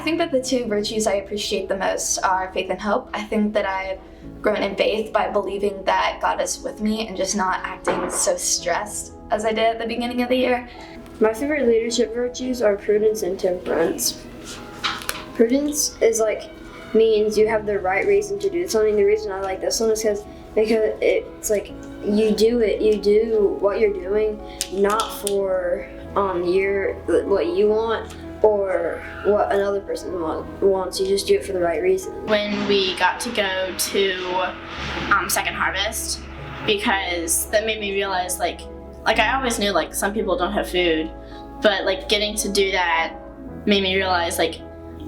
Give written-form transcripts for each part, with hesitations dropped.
think that the two virtues I appreciate the most are faith and hope. I think that I've grown in faith by believing that God is with me and just not acting so stressed as I did at the beginning of the year. My favorite leadership virtues are prudence and temperance. Prudence is means you have the right reason to do something. The reason I like this one is because it's you do what you're doing not for what you want or what another person wants. You just do it for the right reason. When we got to go to Second Harvest, because that made me realize I always knew some people don't have food, but getting to do that made me realize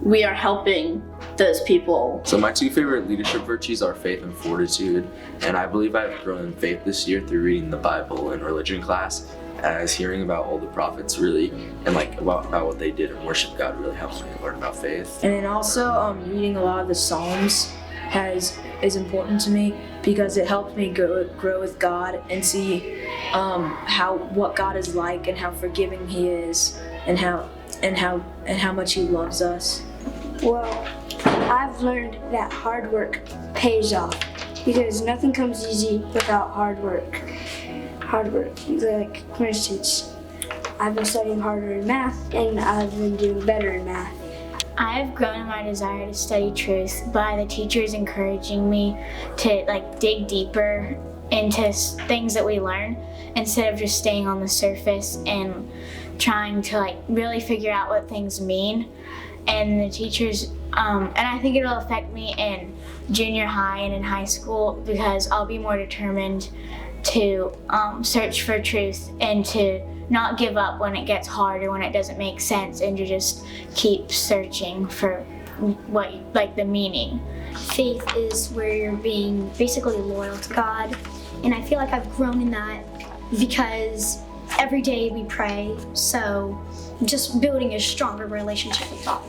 we are helping those people. So my two favorite leadership virtues are faith and fortitude, and I believe I've grown in faith this year through reading the Bible in religion class, as hearing about all the prophets really and about what they did and worship God really helps me learn about faith. And then also reading a lot of the Psalms is important to me because it helps me grow with God and see what God is like and how forgiving He is and how much He loves us. Well, I've learned that hard work pays off because nothing comes easy without hard work. For instance, I've been studying harder in math and I've been doing better in math. I've grown in my desire to study truth by the teachers encouraging me to dig deeper into things that we learn instead of just staying on the surface and trying to really figure out what things mean. And the teachers, and I think it'll affect me in junior high and in high school because I'll be more determined to search for truth and to not give up when it gets hard or when it doesn't make sense, and to just keep searching for what the meaning. Faith is where you're being basically loyal to God, and I feel like I've grown in that because every day we pray, so just building a stronger relationship with God.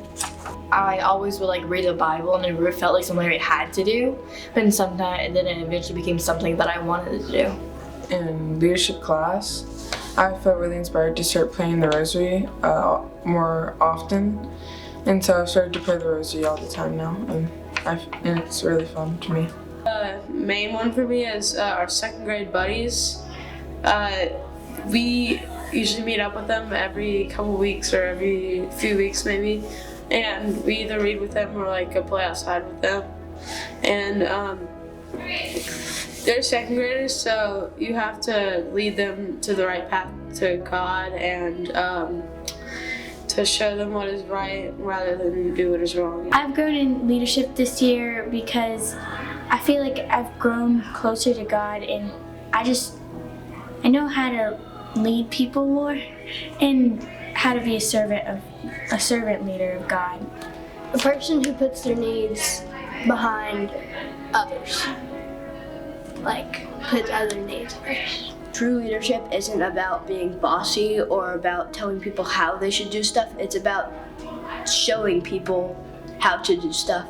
I always would read the Bible and it felt like something I had to do, but then it eventually became something that I wanted to do. In leadership class, I felt really inspired to start praying the rosary more often, and so I've started to pray the rosary all the time now, and it's really fun to me. Main one for me is our second grade buddies. We usually meet up with them every couple weeks or every few weeks maybe, and we either read with them or go play outside with them. And they're second graders, so you have to lead them to the right path to God and to show them what is right rather than do what is wrong. I've grown in leadership this year because I feel like I've grown closer to God, and I know how to lead people more and how to be a servant leader of God. A person who puts their needs behind others, puts other needs first. True leadership isn't about being bossy or about telling people how they should do stuff. It's about showing people how to do stuff.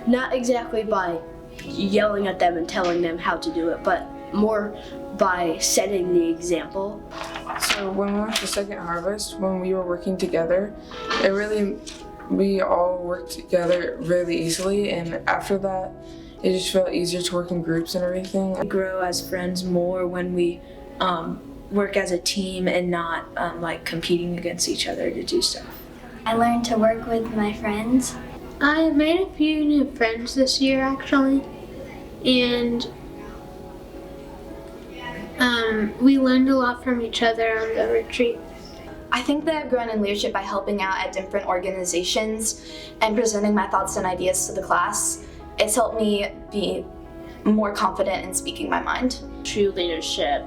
Not exactly by yelling at them and telling them how to do it, but more by setting the example. So when we went to Second Harvest, when we were working together, we all worked together really easily, and after that, it just felt easier to work in groups and everything. We grow as friends more when we work as a team and not competing against each other to do stuff. I learned to work with my friends. I made a few new friends this year actually, and we learned a lot from each other on the retreat. I think that I've grown in leadership by helping out at different organizations and presenting my thoughts and ideas to the class. It's helped me be more confident in speaking my mind. True leadership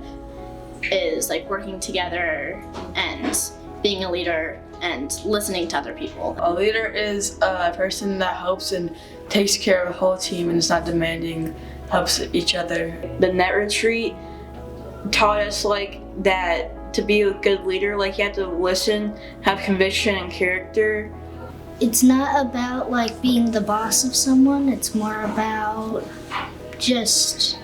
is working together and being a leader and listening to other people. A leader is a person that helps and takes care of the whole team and is not demanding, helps each other. The net retreat taught us that to be a good leader, you have to listen, have conviction and character. It's not about being the boss of someone, it's more about just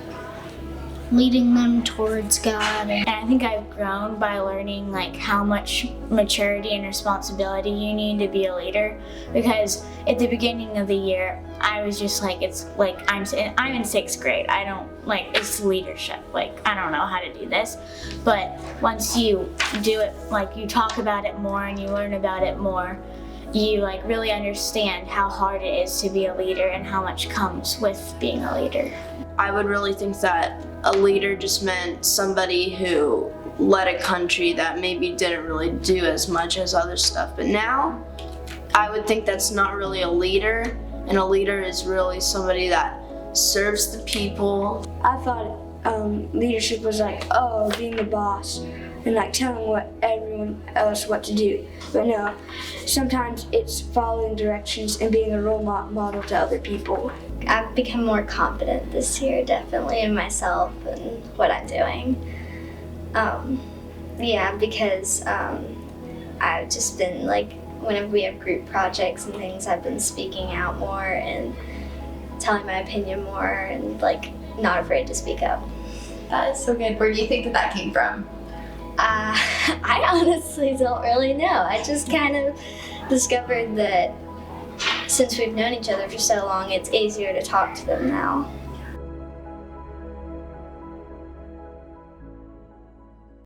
leading them towards God. And I think I've grown by learning like how much maturity and responsibility you need to be a leader. Because at the beginning of the year, I was just like, it's like I'm in 6th grade. I don't like it's leadership. Like I don't know how to do this. But once you do it, like you talk about it more and you learn about it more, you like really understand how hard it is to be a leader and how much comes with being a leader. I would really think that a leader just meant somebody who led a country that maybe didn't really do as much as other stuff. But now, I would think that's not really a leader, and a leader is really somebody that serves the people. I thought leadership was like, oh, being the boss and like telling everyone else what to do. But no, sometimes it's following directions and being a role model to other people. I've become more confident this year, definitely, in myself and what I'm doing. Because I've just been like, whenever we have group projects and things, I've been speaking out more and telling my opinion more and like not afraid to speak up. That is so good. Where do you think that came from? I honestly don't really know. I just kind of discovered that since we've known each other for so long, it's easier to talk to them now.